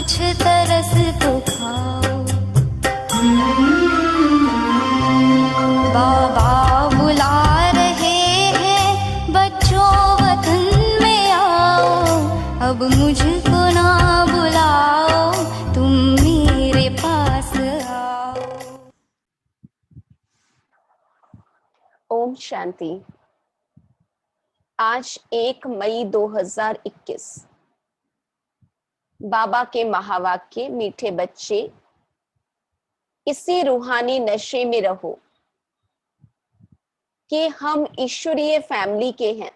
कुछ तरस तो खाओ। बाबा बुला रहे हैं बच्चों वतन में आओ, अब मुझको ना बुलाओ, तुम मेरे पास आओ। ओम शांति। आज 1 मई 2021। बाबा के महावाक्य, मीठे बच्चे इसी रूहानी नशे में रहो कि हम ईश्वरीय फैमिली के हैं।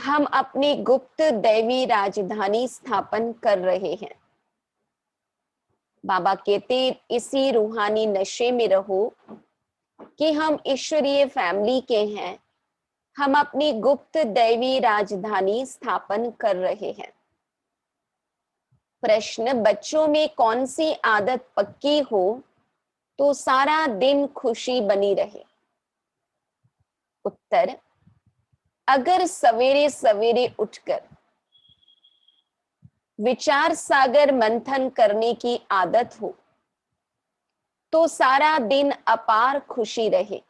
हम अपनी गुप्त दैवी राजधानी स्थापन कर रहे हैं। बाबा कहते इसी रूहानी नशे में रहो कि हम ईश्वरीय फैमिली के हैं। हम अपनी गुप्त दैवी राजधानी स्थापन कर रहे हैं। प्रश्न, बच्चों में कौन सी आदत पक्की हो तो सारा दिन खुशी बनी रहे? उत्तर, अगर सवेरे सवेरे उठकर विचार सागर मंथन करने की आदत हो तो सारा दिन अपार खुशी रहे।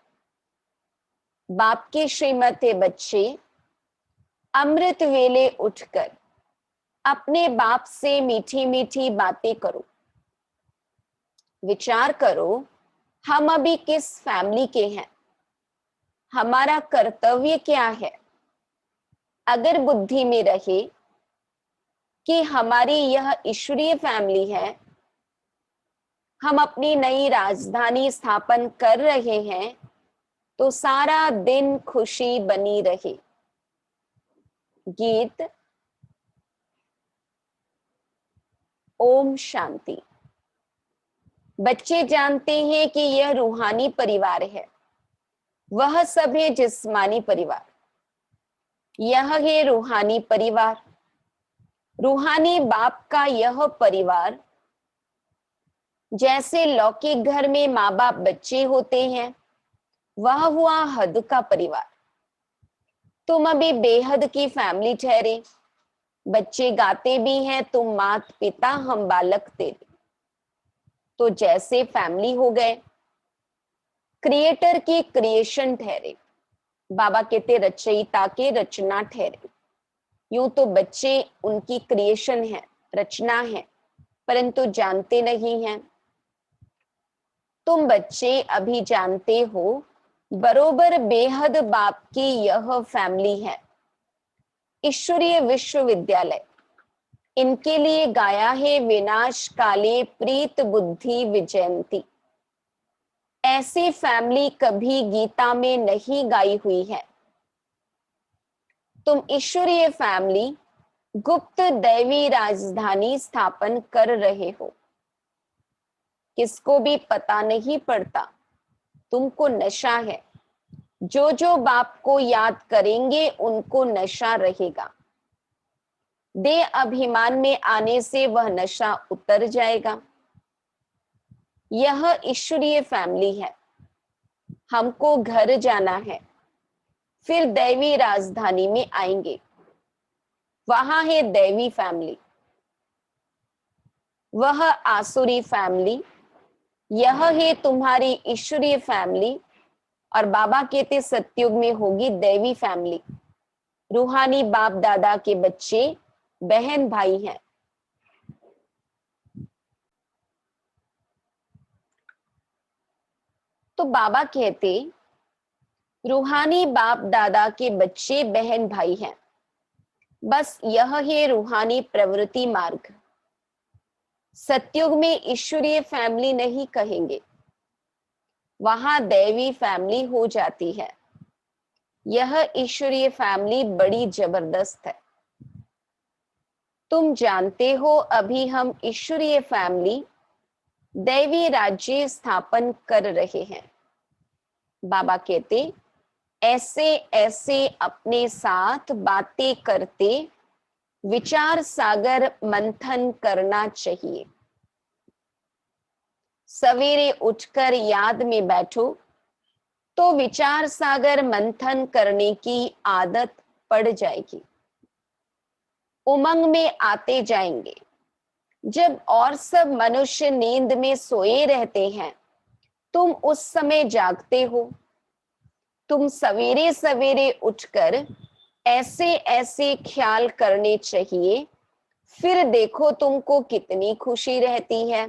बाप के श्रीमते बच्चे, अमृत वेले उठकर अपने बाप से मीठी मीठी बातें करो। विचार करो, हम अभी किस फैमिली के हैं, हमारा कर्तव्य क्या है। अगर बुद्धि में रहे कि हमारी यह ईश्वरीय फैमिली है, हम अपनी नई राजधानी स्थापन कर रहे हैं, तो सारा दिन खुशी बनी रहे। गीत। ओम शांति। बच्चे जानते हैं कि यह रूहानी परिवार है, वह सब है जिस्मानी परिवार। यह है रूहानी परिवार। रूहानी बाप का यह परिवार जैसे लौकिक घर में माँ बाप बच्चे होते हैं, वह हुआ हद का परिवार। तुम अभी बेहद की फैमिली ठहरे। बच्चे गाते भी हैं, तुम मात पिता हम बालक तेरे। तो जैसे फैमिली हो गए, क्रिएटर की क्रिएशन ठहरे। बाबा कहते रचयिता के रचना ठहरे। यूं तो बच्चे उनकी क्रिएशन है, रचना है, परंतु जानते नहीं हैं। तुम बच्चे अभी जानते हो बरोबर बेहद बाप की यह फैमिली है। ईश्वरीय विश्वविद्यालय इनके लिए गाया है विनाश काले प्रीत बुद्धि विजयंती। ऐसी फैमिली कभी गीता में नहीं गाई हुई है। तुम ईश्वरीय फैमिली गुप्त दैवी राजधानी स्थापन कर रहे हो। किसको भी पता नहीं पड़ता, तुमको नशा है। जो जो बाप को याद करेंगे उनको नशा रहेगा। देह अभिमान में आने से वह नशा उतर जाएगा। यह ईश्वरीय फैमिली है। हमको घर जाना है, फिर दैवी राजधानी में आएंगे। वहां है दैवी फैमिली, वह आसुरी फैमिली। यह है तुम्हारी ईश्वरीय फैमिली। और बाबा कहते सतयुग में होगी दैवी फैमिली। रूहानी बाप दादा के बच्चे बहन भाई हैं। तो बाबा कहते रूहानी बाप दादा के बच्चे बहन भाई हैं। बस यह है रूहानी प्रवृत्ति मार्ग। सतयुग में ईश्वरीय फैमिली नहीं कहेंगे, वहां दैवी फैमिली हो जाती है। यह ईश्वरीय फैमिली बड़ी जबरदस्त है। तुम जानते हो अभी हम ईश्वरीय फैमिली दैवी राज्य स्थापन कर रहे हैं। बाबा कहते ऐसे ऐसे अपने साथ बातें करते विचार सागर मंथन करना चाहिए। सवेरे उठकर याद में बैठो तो विचार सागर मंथन करने की आदत पड़ जाएगी। उमंग में आते जाएंगे। जब और सब मनुष्य नींद में सोए रहते हैं, तुम उस समय जागते हो। तुम सवेरे सवेरे उठकर ऐसे ऐसे ख्याल करने चाहिए, फिर देखो तुमको कितनी खुशी रहती है।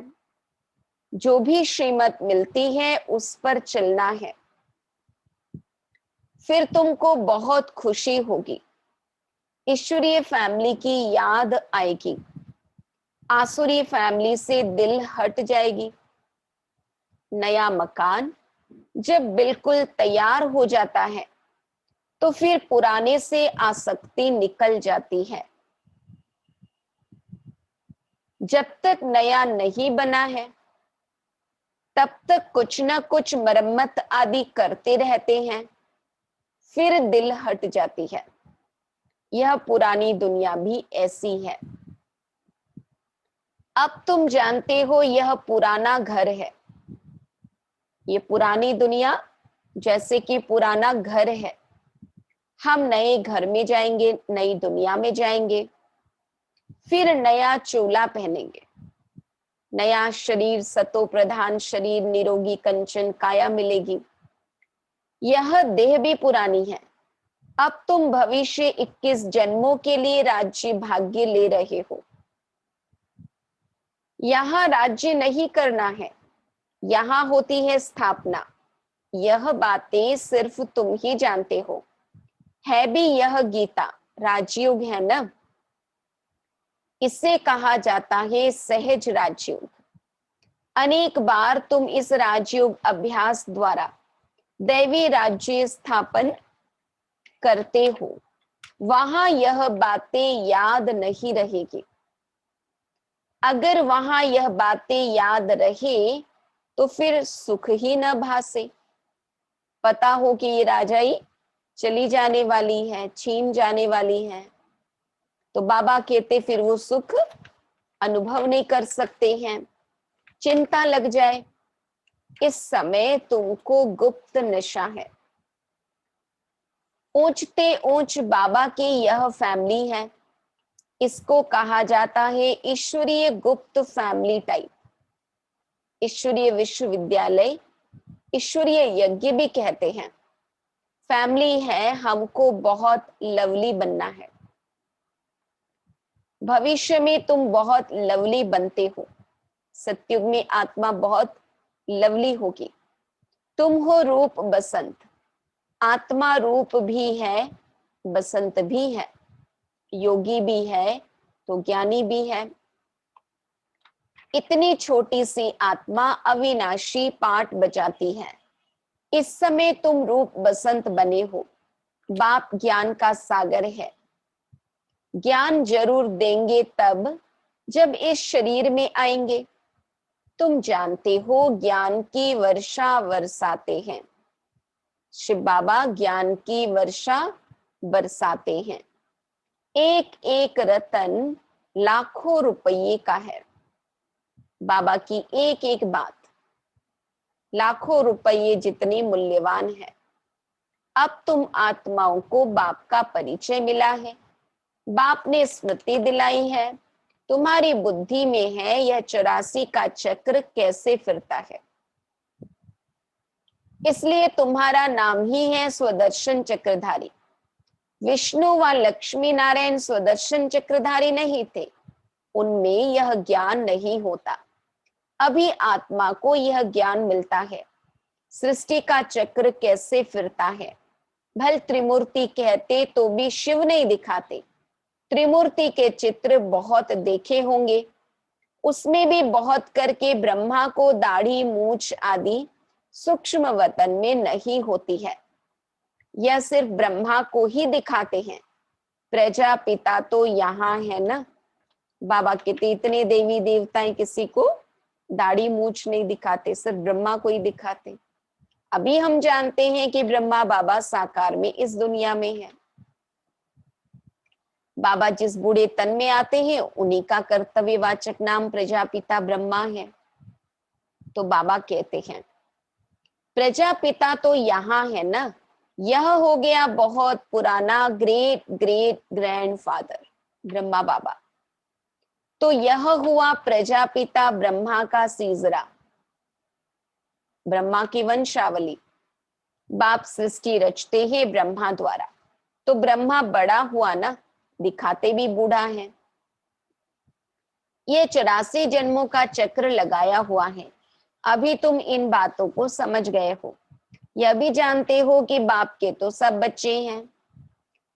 जो भी श्रीमत मिलती है उस पर चलना है, फिर तुमको बहुत खुशी होगी। ईश्वरीय फैमिली की याद आएगी, आसुरी फैमिली से दिल हट जाएगी। नया मकान जब बिल्कुल तैयार हो जाता है तो फिर पुराने से आसक्ति निकल जाती है। जब तक नया नहीं बना है तब तक कुछ न कुछ मरम्मत आदि करते रहते हैं, फिर दिल हट जाती है। यह पुरानी दुनिया भी ऐसी है। अब तुम जानते हो यह पुराना घर है। ये पुरानी दुनिया जैसे कि पुराना घर है। हम नए घर में जाएंगे, नई दुनिया में जाएंगे, फिर नया चोला पहनेंगे, नया शरीर, सतो प्रधान शरीर, निरोगी कंचन काया मिलेगी। यह देह भी पुरानी है। अब तुम भविष्य 21 जन्मों के लिए राज्य भाग्य ले रहे हो। यहां राज्य नहीं करना है, यहां होती है स्थापना। यह बातें सिर्फ तुम ही जानते हो। है भी यह गीता राजयोग है ना। इसे कहा जाता है सहज राजयोग। अनेक बार तुम इस राजयोग अभ्यास द्वारा दैवी राज्य स्थापन करते हो, वहां यह बातें याद नहीं रहेगी। अगर वहां यह बातें याद रहे तो फिर सुख ही न भासे। पता हो कि ये राजाई चली जाने वाली है, छीन जाने वाली है, तो बाबा कहते फिर वो सुख अनुभव नहीं कर सकते हैं, चिंता लग जाए। इस समय तुमको गुप्त नशा है। ऊंचते ऊंच बाबा की यह फैमिली है। इसको कहा जाता है ईश्वरीय गुप्त फैमिली टाइप। ईश्वरीय विश्वविद्यालय, ईश्वरीय यज्ञ भी कहते हैं। फैमिली है, हमको बहुत लवली बनना है। भविष्य में तुम बहुत लवली बनते हो। सतयुग में आत्मा बहुत लवली होगी। तुम हो रूप बसंत। आत्मा रूप भी है, बसंत भी है, योगी भी है तो ज्ञानी भी है। इतनी छोटी सी आत्मा अविनाशी पाठ बजाती है। इस समय तुम रूप बसंत बने हो। बाप ज्ञान का सागर है। ज्ञान जरूर देंगे तब जब इस शरीर में आएंगे। तुम जानते हो ज्ञान की वर्षा बरसाते हैं। शिव बाबा ज्ञान की वर्षा बरसाते हैं। एक एक रतन लाखों रुपये का है। बाबा की एक एक बात लाखों रुपये जितनी मूल्यवान है। अब तुम आत्माओं को बाप का परिचय मिला है। बाप ने स्मृति दिलाई है। तुम्हारी बुद्धि में है यह 84 का चक्र कैसे फिरता है। इसलिए तुम्हारा नाम ही है स्वदर्शन चक्रधारी। विष्णु व लक्ष्मी नारायण स्वदर्शन चक्रधारी नहीं थे। उनमें यह ज्ञान नहीं होता। अभी आत्मा को यह ज्ञान मिलता है सृष्टि का चक्र कैसे फिरता है। भल त्रिमूर्ति कहते तो भी शिव नहीं दिखाते। त्रिमूर्ति के चित्र बहुत देखे होंगे, उसमें भी बहुत करके ब्रह्मा को दाढ़ी मूछ आदि सूक्ष्म वतन में नहीं होती है। यह सिर्फ ब्रह्मा को ही दिखाते हैं। प्रजापिता तो यहाँ है ना। बाबा कहते इतने देवी देवताएं किसी को दाढ़ी मूछ नहीं दिखाते, सिर्फ ब्रह्मा को ही दिखाते। अभी हम जानते हैं कि ब्रह्मा बाबा साकार में इस दुनिया में है। बाबा जिस बूढ़े तन में आते हैं उन्हीं का कर्तव्यवाचक नाम प्रजापिता ब्रह्मा है। तो बाबा कहते हैं प्रजापिता तो यहाँ है ना। यह हो गया बहुत पुराना ग्रेट ग्रेट ग्रैंडफादर। ब्रह्मा बाबा। तो यह हुआ प्रजापिता ब्रह्मा का सीजरा, ब्रह्मा की वंशावली। बाप सृष्टि रचते हैं ब्रह्मा द्वारा। तो ब्रह्मा बड़ा हुआ ना, दिखाते भी बूढ़ा है। ये 84 जन्मों का चक्र लगाया हुआ है। अभी तुम इन बातों को समझ गए हो। यह भी जानते हो कि बाप के तो सब बच्चे हैं।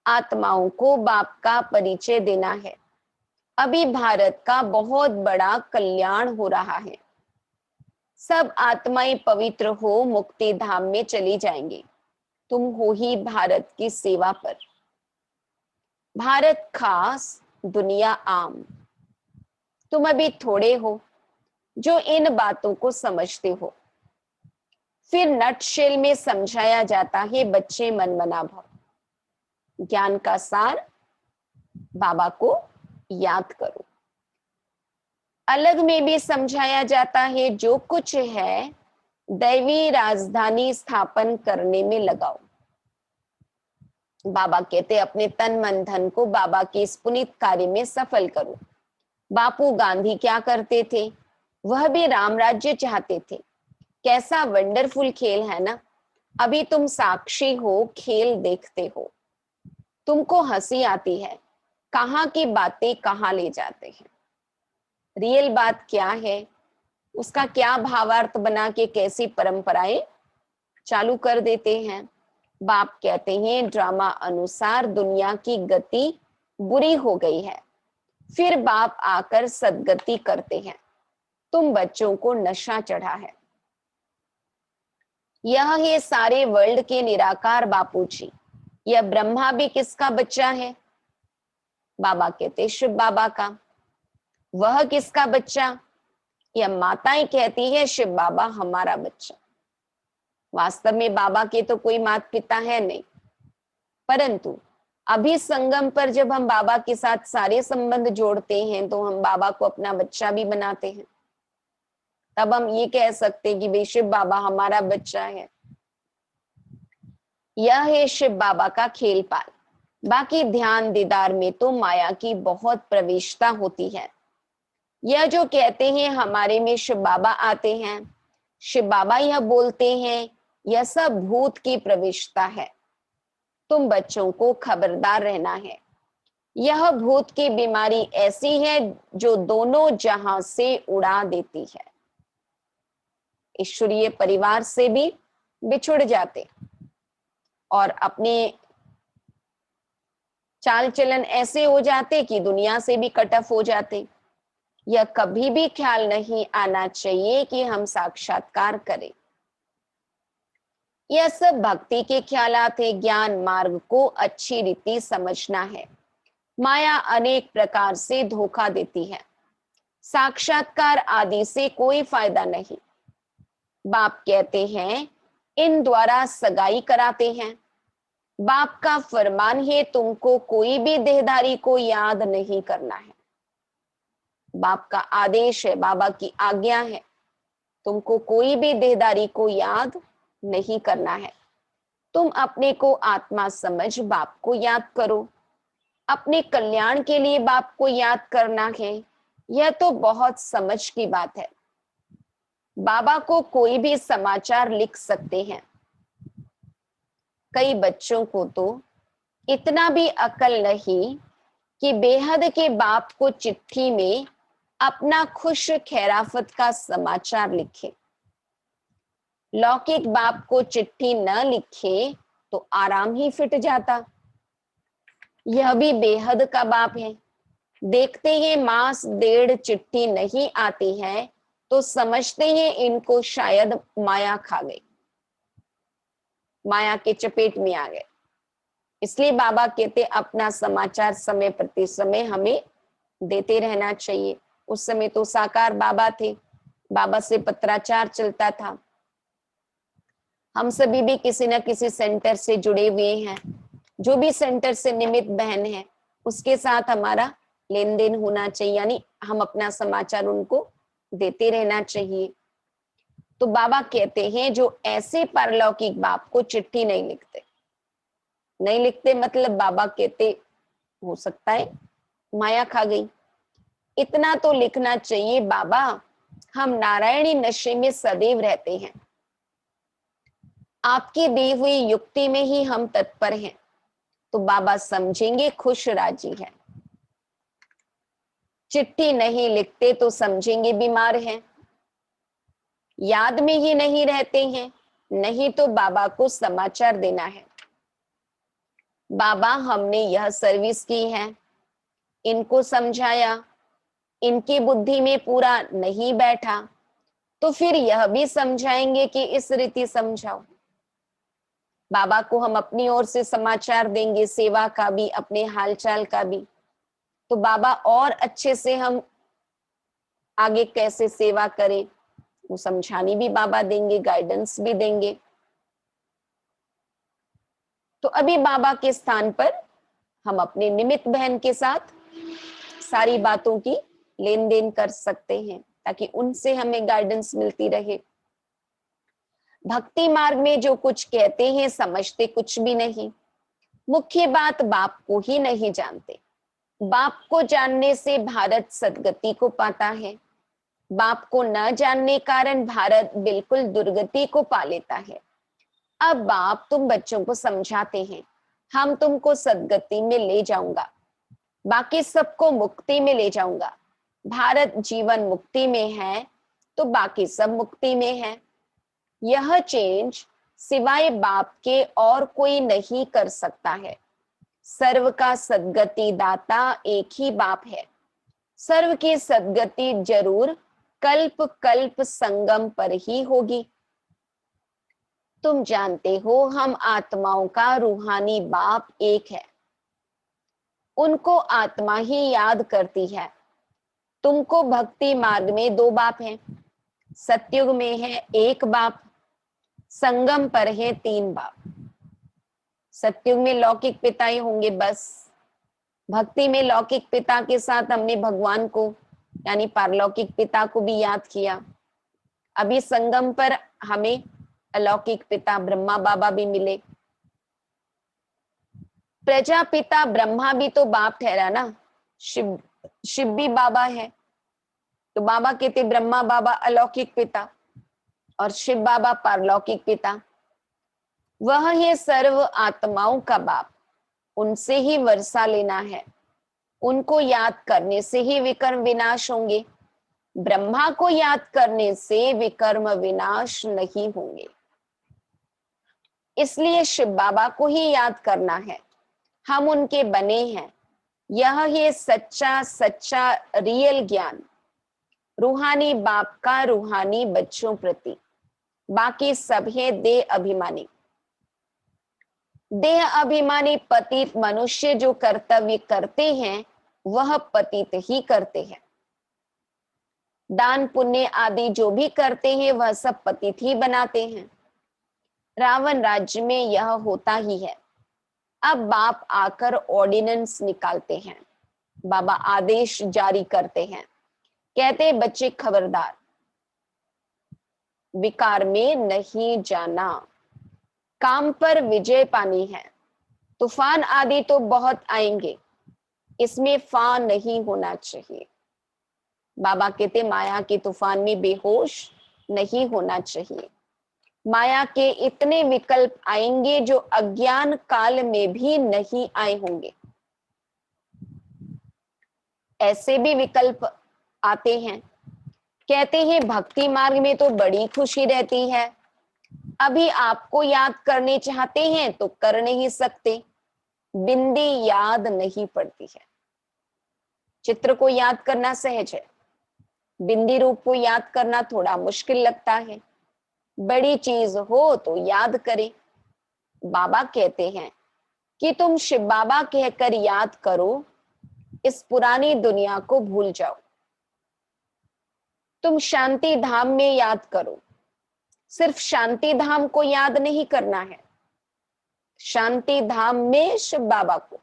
आत्माओं को बाप का परिचय देना है। अभी भारत का बहुत बड़ा कल्याण हो रहा है। सब आत्माएं पवित्र हो मुक्ति धाम में चली जाएंगी। तुम हो ही भारत की सेवा पर। भारत खास, दुनिया आम। तुम अभी थोड़े हो जो इन बातों को समझते हो। फिर नटशेल में समझाया जाता है बच्चे मन मना भव। ज्ञान का सार, बाबा को याद करो। अलग में भी समझाया जाता है जो कुछ है दैवी राजधानी स्थापन करने में लगाओ। बाबा कहते अपने तन मन धन को बाबा के इस पुनीत कार्य में सफल करो। बापू गांधी क्या करते थे? वह भी राम राज्य चाहते थे। कैसा वंडरफुल खेल है ना। अभी तुम साक्षी हो, खेल देखते हो। तुमको हंसी आती है, कहाँ की बातें कहाँ ले जाते हैं। रियल बात क्या है, उसका क्या भावार्थ बना के कैसी परंपराएं चालू कर देते हैं। बाप कहते हैं ड्रामा अनुसार दुनिया की गति बुरी हो गई है। फिर बाप आकर सदगति करते हैं। तुम बच्चों को नशा चढ़ा है। यह है सारे वर्ल्ड के निराकार बापू जी। यह ब्रह्मा भी किसका बच्चा है? बाबा कहते शिव बाबा का। वह किसका बच्चा? यह माताएं कहती है शिव बाबा हमारा बच्चा। वास्तव में बाबा के तो कोई माता पिता है नहीं, परंतु अभी संगम पर जब हम बाबा के साथ सारे संबंध जोड़ते हैं तो हम बाबा को अपना बच्चा भी बनाते हैं। तब हम ये कह सकते हैं कि भाई शिव बाबा हमारा बच्चा है। यह है शिव बाबा का खेल पाल। बाकी ध्यान दीदार में तो माया की बहुत प्रवेशता होती है। यह जो कहते हैं हमारे में शिव बाबा आते हैं, शिव बाबा यह बोलते हैं, यह सब भूत की प्रवेशता है। तुम बच्चों को खबरदार रहना है। यह भूत की बीमारी ऐसी है जो दोनों जहां से उड़ा देती है। ईश्वरीय परिवार से भी बिछुड़ जाते और अपने चाल चलन ऐसे हो जाते कि दुनिया से भी कट ऑफ हो जाते। यह कभी भी ख्याल नहीं आना चाहिए कि हम साक्षात्कार करें। यह सब भक्ति के ख्यालात है। ज्ञान मार्ग को अच्छी रीति समझना है। माया अनेक प्रकार से धोखा देती है। साक्षात्कार आदि से कोई फायदा नहीं। बाप कहते हैं इन द्वारा सगाई कराते हैं। बाप का फरमान है तुमको कोई भी देहधारी को याद नहीं करना है। बाप का आदेश है, बाबा की आज्ञा है, तुमको कोई भी देहधारी को याद नहीं करना है। तुम अपने को आत्मा समझ बाप को याद करो। अपने कल्याण के लिए बाप को याद करना है। यह तो बहुत समझ की बात है। बाबा को कोई भी समाचार लिख सकते हैं। कई बच्चों को तो इतना भी अकल नहीं कि बेहद के बाप को चिट्ठी में अपना खुश खैराफत का समाचार लिखे। लौकिक बाप को चिट्ठी न लिखे तो आराम ही फिट जाता। यह भी बेहद का बाप है। देखते ही मास डेढ़ चिट्ठी नहीं आती है तो समझते हैं इनको शायद माया खा गई, माया के चपेट में आ गए। इसलिए बाबा कहते अपना समाचार समय प्रति समय हमें देते रहना चाहिए। उस समय तो साकार बाबा थे, बाबा से पत्राचार चलता था। हम सभी भी किसी न किसी सेंटर से जुड़े हुए हैं। जो भी सेंटर से निमित्त बहन है उसके साथ हमारा लेन देन होना चाहिए, यानी हम अपना समाचार उनको देते रहना चाहिए। तो बाबा कहते हैं जो ऐसे पारलौकिक बाप को चिट्ठी नहीं लिखते, नहीं लिखते मतलब बाबा कहते हो सकता है माया खा गई। इतना तो लिखना चाहिए, बाबा हम नारायणी नशे में सदैव रहते हैं, आपकी दी हुई युक्ति में ही हम तत्पर हैं। तो बाबा समझेंगे खुश राजी है। चिट्ठी नहीं लिखते तो समझेंगे बीमार हैं, याद में ही नहीं रहते हैं, नहीं तो बाबा को समाचार देना है, बाबा हमने यह सर्विस की है, इनको समझाया, इनकी बुद्धि में पूरा नहीं बैठा, तो फिर यह भी समझाएंगे कि इस रीति समझाओ। बाबा को हम अपनी ओर से समाचार देंगे, सेवा का भी, अपने हालचाल का भी, तो बाबा और अच्छे से हम आगे कैसे सेवा करें वो समझानी भी बाबा देंगे, गाइडेंस भी देंगे। तो अभी बाबा के स्थान पर हम अपने निमित्त बहन के साथ सारी बातों की लेन देन कर सकते हैं, ताकि उनसे हमें गाइडेंस मिलती रहे। भक्ति मार्ग में जो कुछ कहते हैं समझते कुछ भी नहीं। मुख्य बात बाप को ही नहीं जानते। बाप को जानने से भारत सदगति को पाता है, बाप को न जानने कारण भारत बिल्कुल दुर्गति को पा लेता है। अब बाप तुम बच्चों को समझाते हैं, हम तुमको सदगति में ले जाऊंगा, बाकी सबको मुक्ति में ले जाऊंगा। भारत जीवन मुक्ति में है तो बाकी सब मुक्ति में है। यह चेंज सिवाय बाप के और कोई नहीं कर सकता है। सर्व का सदगति दाता एक ही बाप है। सर्व की सदगति जरूर कल्प कल्प संगम पर ही होगी। तुम जानते हो हम आत्माओं का रूहानी बाप एक है, उनको आत्मा ही याद करती है। तुमको भक्ति मार्ग में दो बाप हैं, सतयुग में है एक बाप, संगम पर है तीन बाप। सतयुग में लौकिक पिता ही होंगे बस, भक्ति में लौकिक पिता के साथ हमने भगवान को यानी पारलौकिक पिता को भी याद किया। अभी संगम पर हमें अलौकिक पिता ब्रह्मा बाबा भी मिले। प्रजापिता ब्रह्मा भी तो बाप ठहरा ना, शिव भी बाबा है। तो बाबा कहते ब्रह्मा बाबा अलौकिक पिता और शिव बाबा पारलौकिक पिता। वह है सर्व आत्माओं का बाप, उनसे ही वर्षा लेना है, उनको याद करने से ही विकर्म विनाश होंगे। ब्रह्मा को याद करने से विकर्म विनाश नहीं होंगे। इसलिए शिव बाबा को ही याद करना है, हम उनके बने हैं। यह है सच्चा सच्चा रियल ज्ञान, रूहानी बाप का रूहानी बच्चों प्रति। बाकी सब है देह अभिमानी। देह अभिमानी पतित मनुष्य जो कर्तव्य करते हैं वह पतित ही करते हैं। दान पुण्य आदि जो भी करते हैं वह सब पतित ही बनाते हैं। रावण राज्य में यह होता ही है। अब बाप आकर ऑर्डिनेंस निकालते हैं, बाबा आदेश जारी करते हैं, कहते बच्चे खबरदार, विकार में नहीं जाना, काम पर विजय पानी है। तूफान आदि तो बहुत आएंगे, इसमें फा नहीं होना चाहिए। बाबा कहते माया के तूफान में बेहोश नहीं होना चाहिए। माया के इतने विकल्प आएंगे जो अज्ञान काल में भी नहीं आए होंगे। ऐसे भी विकल्प आते हैं, कहते हैं भक्ति मार्ग में तो बड़ी खुशी रहती है, अभी आपको याद करने चाहते हैं तो कर नहीं सकते, बिंदी याद नहीं पड़ती है। चित्र को याद करना सहज है, बिंदी रूप को याद करना थोड़ा मुश्किल लगता है। बड़ी चीज हो तो याद करें। बाबा कहते हैं कि तुम शिव बाबा कहकर याद करो, इस पुरानी दुनिया को भूल जाओ। तुम शांति धाम में याद करो। सिर्फ शांति धाम को याद नहीं करना है, शांति धाम में शिव बाबा को।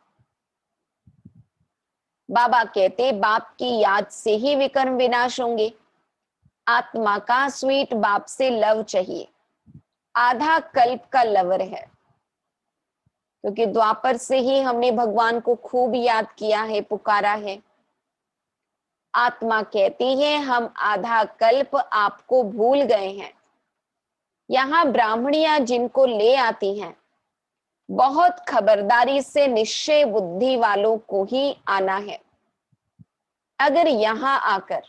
बाबा कहते बाप की याद से ही विकर्म विनाश होंगे। आत्मा का स्वीट बाप से लव चाहिए, आधा कल्प का लवर है, क्योंकि द्वापर से ही हमने भगवान को खूब याद किया है, पुकारा है। आत्मा कहती है हम आधा कल्प आपको भूल गए हैं। यहाँ ब्राह्मणियां जिनको ले आती हैं, बहुत खबरदारी से निश्चय बुद्धि वालों को ही आना है। अगर यहाँ आकर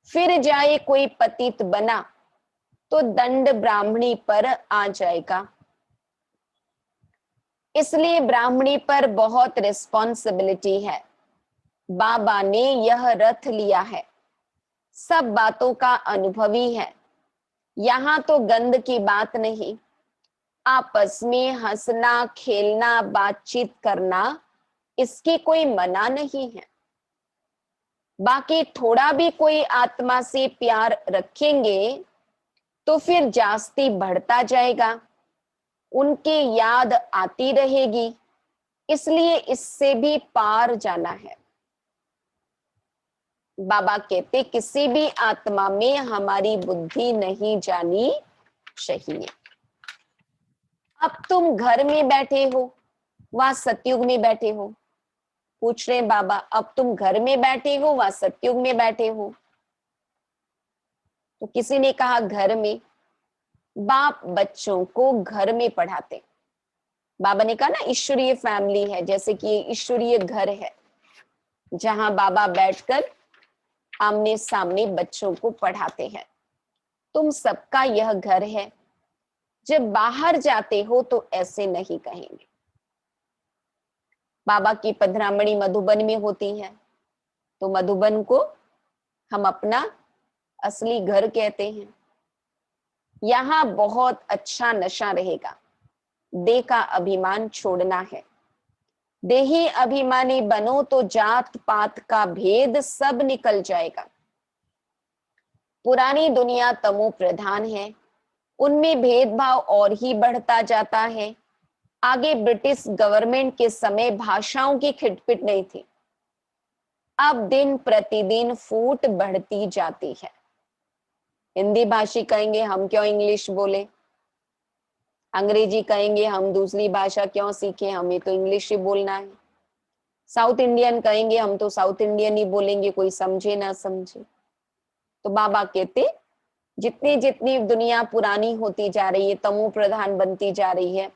फिर जाए कोई पतित बना तो दंड ब्राह्मणी पर आ जाएगा। इसलिए ब्राह्मणी पर बहुत रिस्पॉन्सिबिलिटी है। बाबा ने यह रथ लिया है, सब बातों का अनुभवी है। यहाँ तो गंद की बात नहीं, आपस में हंसना खेलना बातचीत करना इसकी कोई मना नहीं है। बाकी थोड़ा भी कोई आत्मा से प्यार रखेंगे तो फिर जास्ती बढ़ता जाएगा, उनकी याद आती रहेगी। इसलिए इससे भी पार जाना है। बाबा कहते किसी भी आत्मा में हमारी बुद्धि नहीं जानी चाहिए। अब तुम घर में बैठे हो, वहां सतयुग में बैठे हो। पूछ रहे बाबा अब तुम घर में बैठे हो वहां सतयुग में बैठे हो? तो किसी ने कहा घर में। बाप बच्चों को घर में पढ़ाते। बाबा ने कहा ना ईश्वरीय फैमिली है, जैसे कि ये ईश्वरीय घर है जहां बाबा बैठकर आमने सामने बच्चों को पढ़ाते हैं। तुम सबका यह घर है। जब बाहर जाते हो तो ऐसे नहीं कहेंगे। बाबा की पधरामणि मधुबन में होती है, तो मधुबन को हम अपना असली घर कहते हैं। यहाँ बहुत अच्छा नशा रहेगा। देह का अभिमान छोड़ना है। देही अभिमानी बनो तो जात पात का भेद सब निकल जाएगा। पुरानी दुनिया तमो प्रधान है, उनमें भेदभाव और ही बढ़ता जाता है। आगे ब्रिटिश गवर्नमेंट के समय भाषाओं की खिटपिट नहीं थी, अब दिन प्रतिदिन फूट बढ़ती जाती है। हिंदी भाषी कहेंगे हम क्यों इंग्लिश बोले, अंग्रेजी कहेंगे हम दूसरी भाषा क्यों सीखे, हमें तो इंग्लिश ही बोलना है। साउथ इंडियन कहेंगे हम तो साउथ इंडियन ही बोलेंगे, कोई समझे ना समझे। तो बाबा कहते जितनी जितनी दुनिया पुरानी होती जा रही है, तमो प्रधान बनती जा रही है,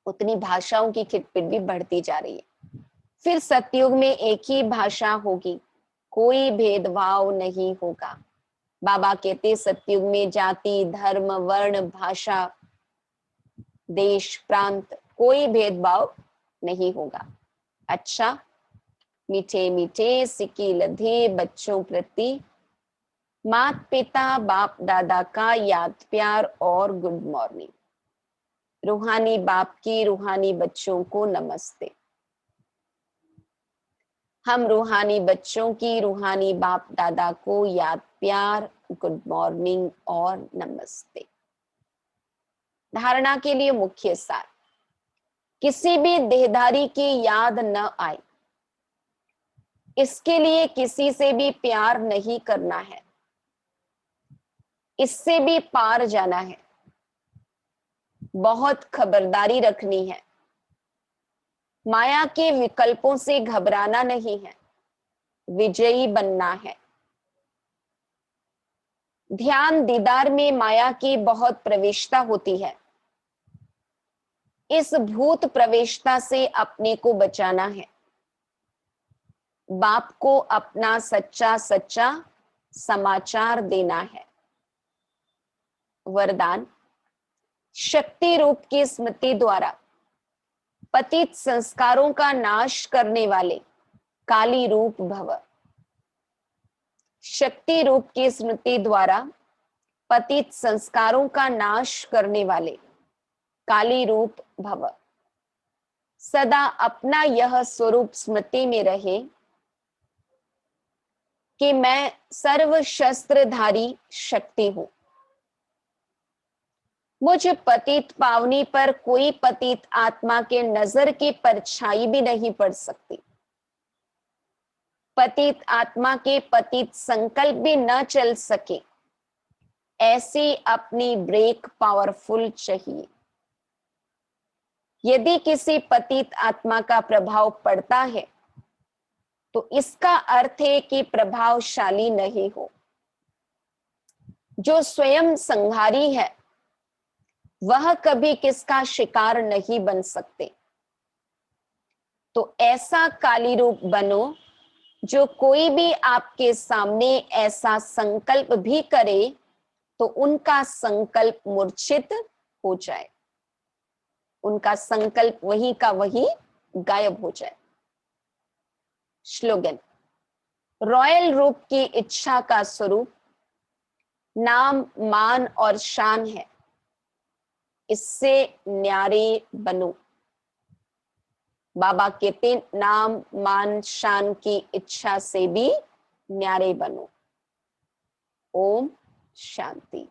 उतनी भाषाओं की खिटपिट भी बढ़ती जा रही है। फिर सतयुग में एक ही भाषा होगी, कोई भेदभाव नहीं होगा। बाबा कहते सतयुग में जाति धर्म वर्ण भाषा देश प्रांत कोई भेदभाव नहीं होगा। अच्छा, मीठे मीठे सिक्की लधे बच्चों प्रति माता पिता बाप दादा का याद प्यार और गुड मॉर्निंग। रूहानी बाप की रूहानी बच्चों को नमस्ते। हम रूहानी बच्चों की रूहानी बाप दादा को याद प्यार गुड मॉर्निंग और नमस्ते। धारणा के लिए मुख्य सार, किसी भी देहधारी की याद न आए, इसके लिए किसी से भी प्यार नहीं करना है, इससे भी पार जाना है। बहुत खबरदारी रखनी है। माया के विकल्पों से घबराना नहीं है, विजयी बनना है। ध्यान दीदार में माया की बहुत प्रवेशता होती है। इस भूत प्रवेशता से अपने को बचाना है। बाप को अपना सच्चा सच्चा समाचार देना है। वरदान, शक्ति रूप की स्मृति द्वारा पतित संस्कारों का नाश करने वाले काली रूप भव। शक्ति रूप की स्मृति द्वारा पतित संस्कारों का नाश करने वाले काली रूप भव। सदा अपना यह स्वरूप स्मृति में रहे कि मैं सर्व शस्त्रधारी शक्ति हूं। मुझ पतित पावनी पर कोई पतित आत्मा के नजर की परछाई भी नहीं पड़ सकती। पतित आत्मा के पतित संकल्प भी न चल सके, ऐसी अपनी ब्रेक पावरफुल चाहिए। यदि किसी पतित आत्मा का प्रभाव पड़ता है तो इसका अर्थ है कि प्रभावशाली नहीं हो। जो स्वयं संहारी है वह कभी किसका शिकार नहीं बन सकते। तो ऐसा काली रूप बनो जो कोई भी आपके सामने ऐसा संकल्प भी करे तो उनका संकल्प मूर्छित हो जाए, उनका संकल्प वही का वही गायब हो जाए। स्लोगन, रॉयल रूप की इच्छा का स्वरूप नाम, मान और शान है, इससे न्यारे बनो। बाबा कहते नाम, मान, शान की इच्छा से भी न्यारे बनो। ओम शांति।